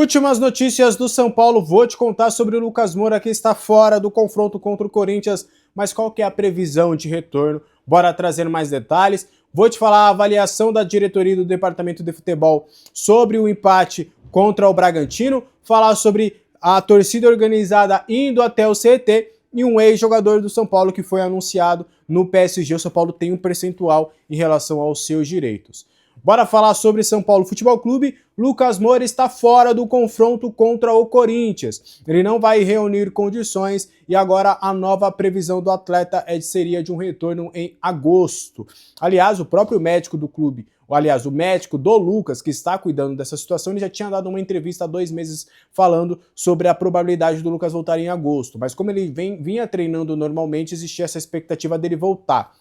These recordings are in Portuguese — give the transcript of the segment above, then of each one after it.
Últimas notícias do São Paulo, vou te contar sobre o Lucas Moura que está fora do confronto contra o Corinthians, mas qual que é a previsão de retorno? Bora trazer mais detalhes. Vou te falar a avaliação da diretoria do departamento de futebol sobre o empate contra o Bragantino, falar sobre a torcida organizada indo até o CT e um ex-jogador do São Paulo que foi anunciado no PSG. O São Paulo tem um percentual em relação aos seus direitos. Bora falar sobre São Paulo Futebol Clube. Lucas Moura está fora do confronto contra o Corinthians. Ele não vai reunir condições e agora a nova previsão do atleta seria de um retorno em agosto. Aliás, o próprio médico do clube, o médico do Lucas, que está cuidando dessa situação, ele já tinha dado uma entrevista há 2 meses falando sobre a probabilidade do Lucas voltar em agosto. Mas como ele vinha treinando normalmente, existia essa expectativa dele voltar.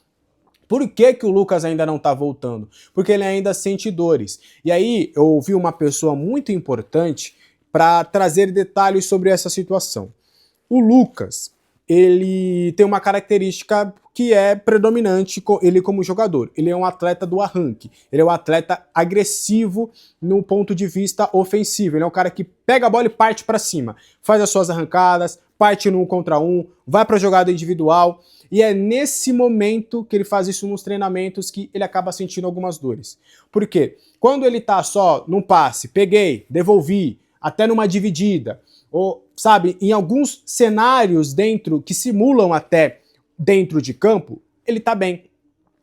Por que o Lucas ainda não tá voltando? Porque ele ainda sente dores. E aí eu ouvi uma pessoa muito importante para trazer detalhes sobre essa situação. O Lucas, ele tem uma característica que é predominante ele como jogador. Ele é um atleta do arranque. Ele é um atleta agressivo no ponto de vista ofensivo. Ele é um cara que pega a bola e parte para cima. Faz as suas arrancadas, parte no 1 contra 1, vai para a jogada individual. E é nesse momento que ele faz isso nos treinamentos que ele acaba sentindo algumas dores. Por quê? Quando ele tá só num passe, peguei, devolvi, até numa dividida, ou, sabe, em alguns cenários dentro, que simulam até dentro de campo, ele tá bem.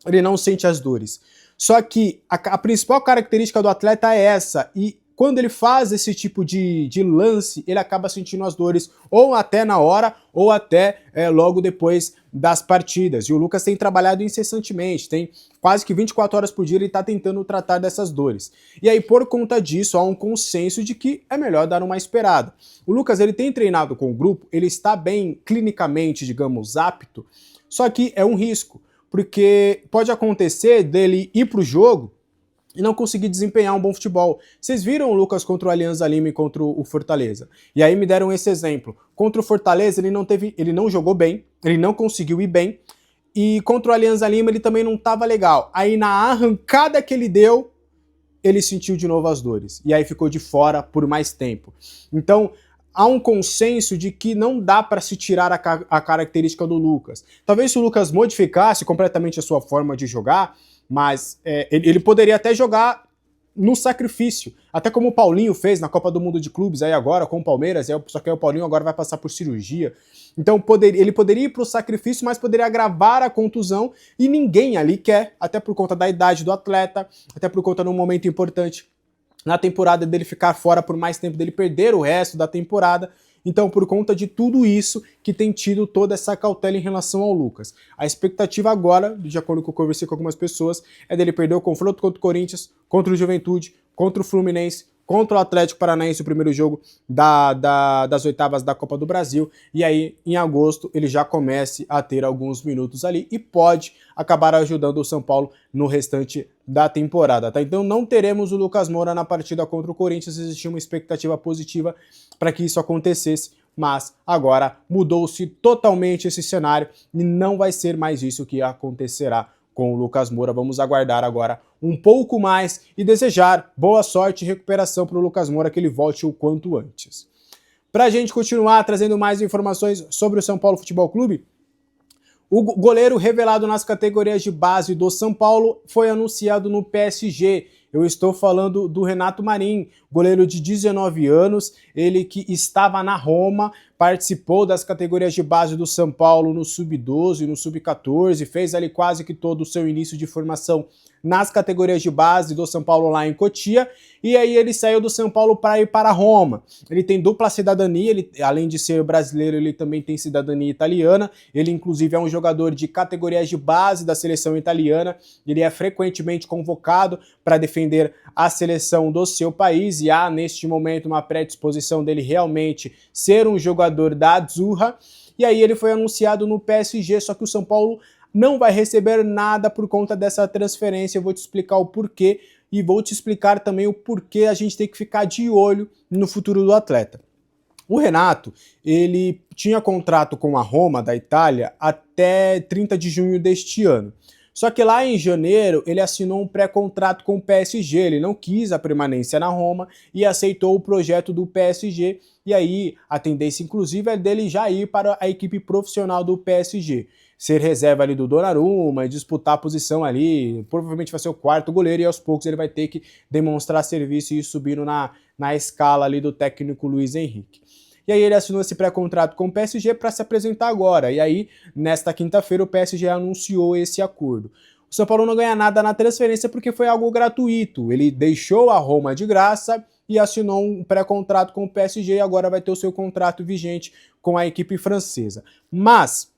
Ele não sente as dores. Só que a principal característica do atleta é essa, e quando ele faz esse tipo de lance, ele acaba sentindo as dores, ou até na hora, ou até logo depois das partidas. E o Lucas tem trabalhado incessantemente, tem quase que 24 horas por dia ele está tentando tratar dessas dores. E aí, por conta disso, há um consenso de que é melhor dar uma esperada. O Lucas, ele tem treinado com o grupo, ele está bem clinicamente, digamos, apto, só que é um risco, porque pode acontecer dele ir para o jogo e não conseguir desempenhar um bom futebol. Vocês viram o Lucas contra o Alianza Lima e contra o Fortaleza. E aí me deram esse exemplo. Contra o Fortaleza ele não jogou bem, ele não conseguiu ir bem, e contra o Alianza Lima ele também não estava legal. Aí na arrancada que ele deu, ele sentiu de novo as dores. E aí ficou de fora por mais tempo. Então, há um consenso de que não dá para se tirar a característica do Lucas. Talvez se o Lucas modificasse completamente a sua forma de jogar, mas ele poderia até jogar no sacrifício, até como o Paulinho fez na Copa do Mundo de Clubes aí agora com o Palmeiras, só que aí o Paulinho agora vai passar por cirurgia. Então ele poderia ir para o sacrifício, mas poderia agravar a contusão e ninguém ali quer, até por conta da idade do atleta, até por conta de um momento importante na temporada dele ficar fora por mais tempo, dele perder o resto da temporada. Então, por conta de tudo isso que tem tido toda essa cautela em relação ao Lucas. A expectativa agora, de acordo com o que eu conversei com algumas pessoas, é dele perder o confronto contra o Corinthians, contra o Juventude, contra o Fluminense, contra o Atlético Paranaense, o primeiro jogo das oitavas da Copa do Brasil, e aí em agosto ele já comece a ter alguns minutos ali e pode acabar ajudando o São Paulo no restante da temporada, tá? Então não teremos o Lucas Moura na partida contra o Corinthians, existia uma expectativa positiva para que isso acontecesse, mas agora mudou-se totalmente esse cenário e não vai ser mais isso que acontecerá com o Lucas Moura. Vamos aguardar agora um pouco mais e desejar boa sorte e recuperação para o Lucas Moura, que ele volte o quanto antes. Para a gente continuar trazendo mais informações sobre o São Paulo Futebol Clube, o goleiro revelado nas categorias de base do São Paulo foi anunciado no PSG. Eu estou falando do Renato Marin, goleiro de 19 anos, ele que estava na Roma, participou das categorias de base do São Paulo no Sub-12, no Sub-14, fez ali quase que todo o seu início de formação nas categorias de base do São Paulo lá em Cotia, e aí ele saiu do São Paulo para ir para Roma. Ele tem dupla cidadania, ele, além de ser brasileiro, ele também tem cidadania italiana, ele inclusive é um jogador de categorias de base da seleção italiana, ele é frequentemente convocado para defender a seleção do seu país, e há neste momento uma predisposição dele realmente ser um jogador da Azzurra, e aí ele foi anunciado no PSG, só que o São Paulo não vai receber nada por conta dessa transferência. Eu vou te explicar o porquê e vou te explicar também o porquê a gente tem que ficar de olho no futuro do atleta. O Renato, ele tinha contrato com a Roma da Itália até 30 de junho deste ano. Só que lá em janeiro ele assinou um pré-contrato com o PSG, ele não quis a permanência na Roma e aceitou o projeto do PSG, e aí a tendência inclusive é dele já ir para a equipe profissional do PSG. Ser reserva ali do Donnarumma e disputar a posição ali, provavelmente vai ser o quarto goleiro e aos poucos ele vai ter que demonstrar serviço e ir subindo na escala ali do técnico Luiz Henrique. E aí ele assinou esse pré-contrato com o PSG para se apresentar agora. E aí, nesta quinta-feira, o PSG anunciou esse acordo. O São Paulo não ganha nada na transferência porque foi algo gratuito. Ele deixou a Roma de graça e assinou um pré-contrato com o PSG e agora vai ter o seu contrato vigente com a equipe francesa. Mas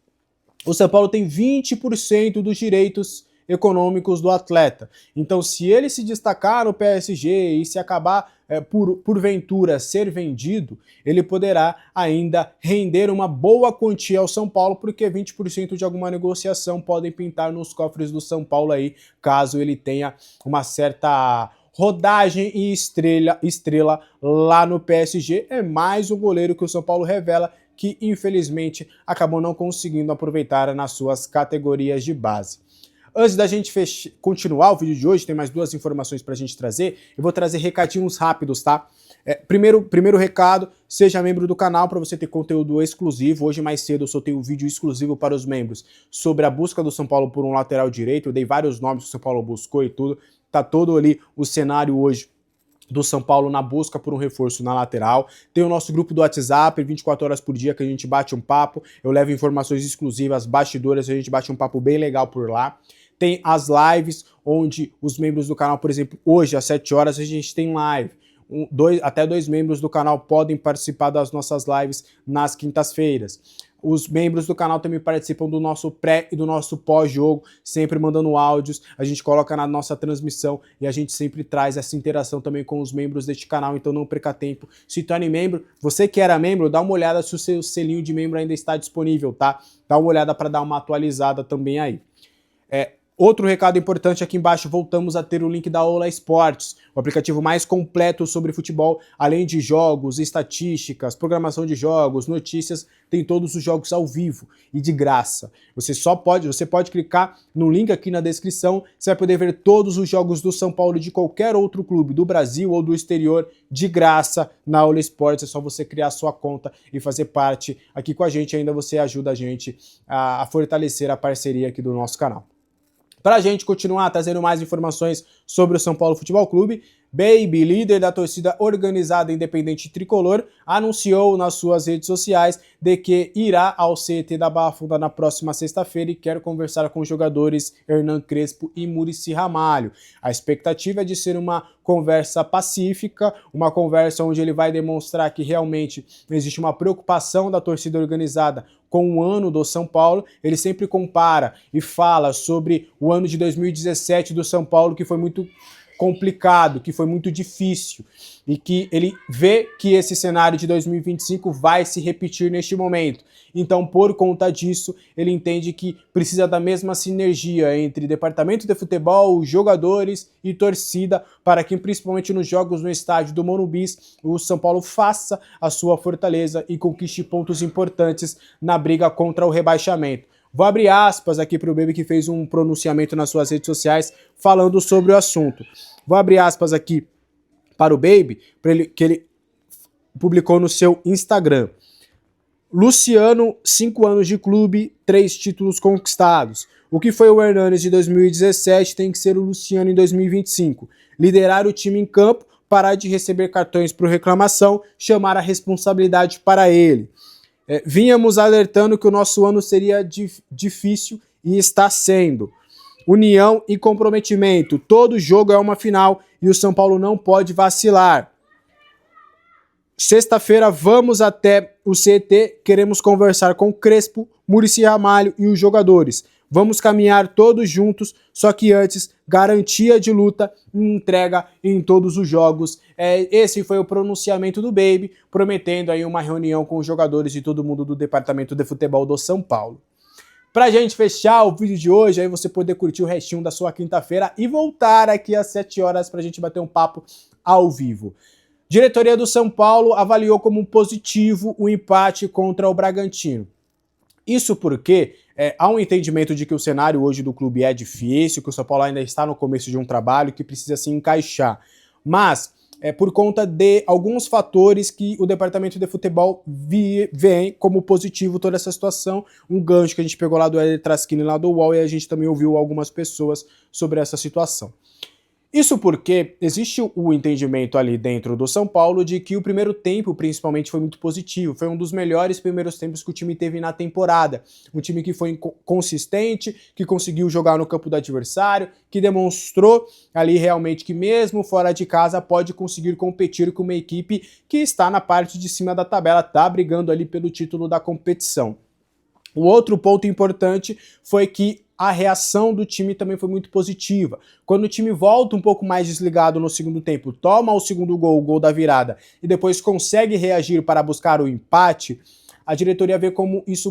o São Paulo tem 20% dos direitos econômicos do atleta. Então, se ele se destacar no PSG e se acabar porventura ser vendido, ele poderá ainda render uma boa quantia ao São Paulo, porque 20% de alguma negociação podem pintar nos cofres do São Paulo aí, caso ele tenha uma certa rodagem e estrela lá no PSG. É mais um goleiro que o São Paulo revela que, infelizmente, acabou não conseguindo aproveitar nas suas categorias de base. Antes da gente continuar o vídeo de hoje, tem mais duas informações pra gente trazer. Eu vou trazer recadinhos rápidos, tá? Primeiro recado, seja membro do canal para você ter conteúdo exclusivo. Hoje mais cedo eu soltei um vídeo exclusivo para os membros sobre a busca do São Paulo por um lateral direito. Eu dei vários nomes que o São Paulo buscou e tudo. Tá todo ali o cenário hoje do São Paulo na busca por um reforço na lateral. Tem o nosso grupo do WhatsApp, 24 horas por dia, que a gente bate um papo. Eu levo informações exclusivas, bastidores, a gente bate um papo bem legal por lá. Tem as lives, onde os membros do canal, por exemplo, hoje às 7 horas a gente tem live. Até 2 membros do canal podem participar das nossas lives nas quintas-feiras. Os membros do canal também participam do nosso pré e do nosso pós-jogo, sempre mandando áudios, a gente coloca na nossa transmissão e a gente sempre traz essa interação também com os membros deste canal, então não perca tempo, se torne membro. Você que era membro, dá uma olhada se o seu selinho de membro ainda está disponível, tá? Dá uma olhada para dar uma atualizada também aí. Outro recado importante aqui embaixo, voltamos a ter o link da Ola Esportes, o aplicativo mais completo sobre futebol, além de jogos, estatísticas, programação de jogos, notícias, tem todos os jogos ao vivo e de graça. Você pode clicar no link aqui na descrição, você vai poder ver todos os jogos do São Paulo e de qualquer outro clube do Brasil ou do exterior de graça na Ola Esportes. É só você criar sua conta e fazer parte aqui com a gente, ainda você ajuda a gente a fortalecer a parceria aqui do nosso canal. Para a gente continuar trazendo mais informações sobre o São Paulo Futebol Clube, Baby, líder da torcida organizada independente tricolor, anunciou nas suas redes sociais de que irá ao CT da Barra Funda na próxima sexta-feira e quer conversar com os jogadores Hernan Crespo e Muricy Ramalho. A expectativa é de ser uma conversa pacífica, uma conversa onde ele vai demonstrar que realmente existe uma preocupação da torcida organizada com o ano do São Paulo. Ele sempre compara e fala sobre o ano de 2017 do São Paulo, que foi muito complicado, que foi muito difícil, e que ele vê que esse cenário de 2025 vai se repetir neste momento. Então, por conta disso, ele entende que precisa da mesma sinergia entre departamento de futebol, jogadores e torcida, para que, principalmente nos jogos no estádio do Morumbi, o São Paulo faça a sua fortaleza e conquiste pontos importantes na briga contra o rebaixamento. Vou abrir aspas aqui para o Baby, que fez um pronunciamento nas suas redes sociais falando sobre o assunto. Vou abrir aspas aqui para o Baby, que ele publicou no seu Instagram. Luciano, 5 anos de clube, 3 títulos conquistados. O que foi o Hernanes de 2017 tem que ser o Luciano em 2025. Liderar o time em campo, parar de receber cartões por reclamação, chamar a responsabilidade para ele. Vínhamos alertando que o nosso ano seria difícil e está sendo. União e comprometimento. Todo jogo é uma final e o São Paulo não pode vacilar. Sexta-feira vamos até o CT, queremos conversar com Crespo, Muricy Ramalho e os jogadores. Vamos caminhar todos juntos, só que antes, garantia de luta e entrega em todos os jogos. Esse foi o pronunciamento do Baby, prometendo aí uma reunião com os jogadores e todo mundo do departamento de futebol do São Paulo. Pra gente fechar o vídeo de hoje, aí você poder curtir o restinho da sua quinta-feira e voltar aqui às 7 horas pra gente bater um papo ao vivo. Diretoria do São Paulo avaliou como positivo o empate contra o Bragantino. Isso porque há um entendimento de que o cenário hoje do clube é difícil, que o São Paulo ainda está no começo de um trabalho que precisa se encaixar. Mas por conta de alguns fatores que o departamento de futebol vê como positivo toda essa situação, um gancho que a gente pegou lá do Éder Traskini, lá do UOL, e a gente também ouviu algumas pessoas sobre essa situação. Isso porque existe o entendimento ali dentro do São Paulo de que o primeiro tempo, principalmente, foi muito positivo. Foi um dos melhores primeiros tempos que o time teve na temporada. Um time que foi consistente, que conseguiu jogar no campo do adversário, que demonstrou ali realmente que mesmo fora de casa pode conseguir competir com uma equipe que está na parte de cima da tabela, está brigando ali pelo título da competição. O outro ponto importante foi que a reação do time também foi muito positiva. Quando o time volta um pouco mais desligado no segundo tempo, toma o segundo gol, o gol da virada, e depois consegue reagir para buscar o empate, a diretoria vê isso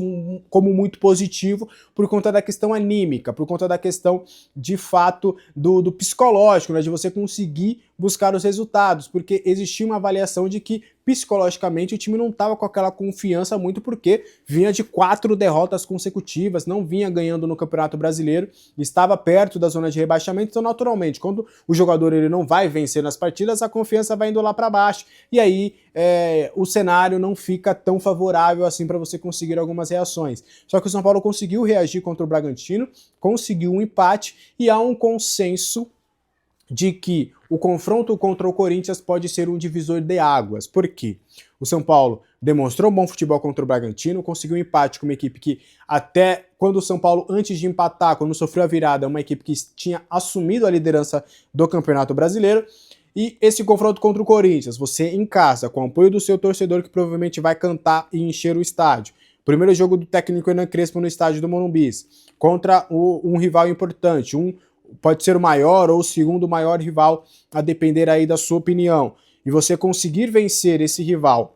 como muito positivo por conta da questão anímica, por conta da questão, de fato, do psicológico, né, de você conseguir buscar os resultados, porque existia uma avaliação de que psicologicamente o time não estava com aquela confiança muito porque vinha de 4 derrotas consecutivas, não vinha ganhando no Campeonato Brasileiro, estava perto da zona de rebaixamento, então naturalmente quando o jogador ele não vai vencer nas partidas, a confiança vai indo lá para baixo e aí o cenário não fica tão favorável assim para você conseguir algumas reações. Só que o São Paulo conseguiu reagir contra o Bragantino, conseguiu um empate e há um consenso de que o confronto contra o Corinthians pode ser um divisor de águas. Por quê? O São Paulo demonstrou bom futebol contra o Bragantino, conseguiu um empate com uma equipe que até quando o São Paulo, antes de empatar, quando sofreu a virada, é uma equipe que tinha assumido a liderança do Campeonato Brasileiro. E esse confronto contra o Corinthians, você em casa, com o apoio do seu torcedor que provavelmente vai cantar e encher o estádio. Primeiro jogo do técnico Hernan Crespo no estádio do Morumbi, contra um rival importante, pode ser o maior ou o segundo maior rival, a depender aí da sua opinião. E você conseguir vencer esse rival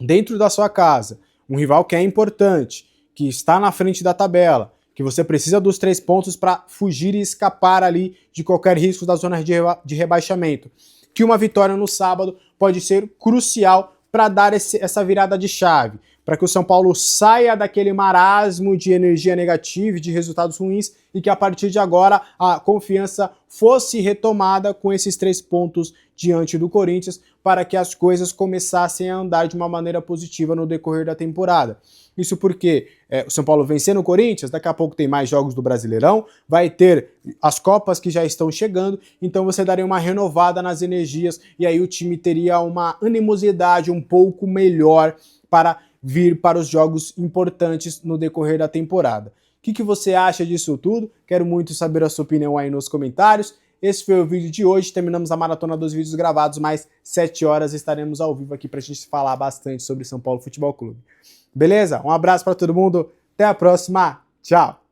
dentro da sua casa, um rival que é importante, que está na frente da tabela, que você precisa dos 3 pontos para fugir e escapar ali de qualquer risco da zona de rebaixamento. Que uma vitória no sábado pode ser crucial para dar essa virada de chave, para que o São Paulo saia daquele marasmo de energia negativa e de resultados ruins e que a partir de agora a confiança fosse retomada com esses 3 pontos diante do Corinthians para que as coisas começassem a andar de uma maneira positiva no decorrer da temporada. Isso porque o São Paulo vencendo o Corinthians, daqui a pouco tem mais jogos do Brasileirão, vai ter as Copas que já estão chegando, então você daria uma renovada nas energias e aí o time teria uma animosidade um pouco melhor para vir para os jogos importantes no decorrer da temporada. O que você acha disso tudo? Quero muito saber a sua opinião aí nos comentários. Esse foi o vídeo de hoje, terminamos a maratona dos vídeos gravados, mais 7 horas estaremos ao vivo aqui para a gente falar bastante sobre São Paulo Futebol Clube. Beleza? Um abraço para todo mundo, até a próxima, tchau!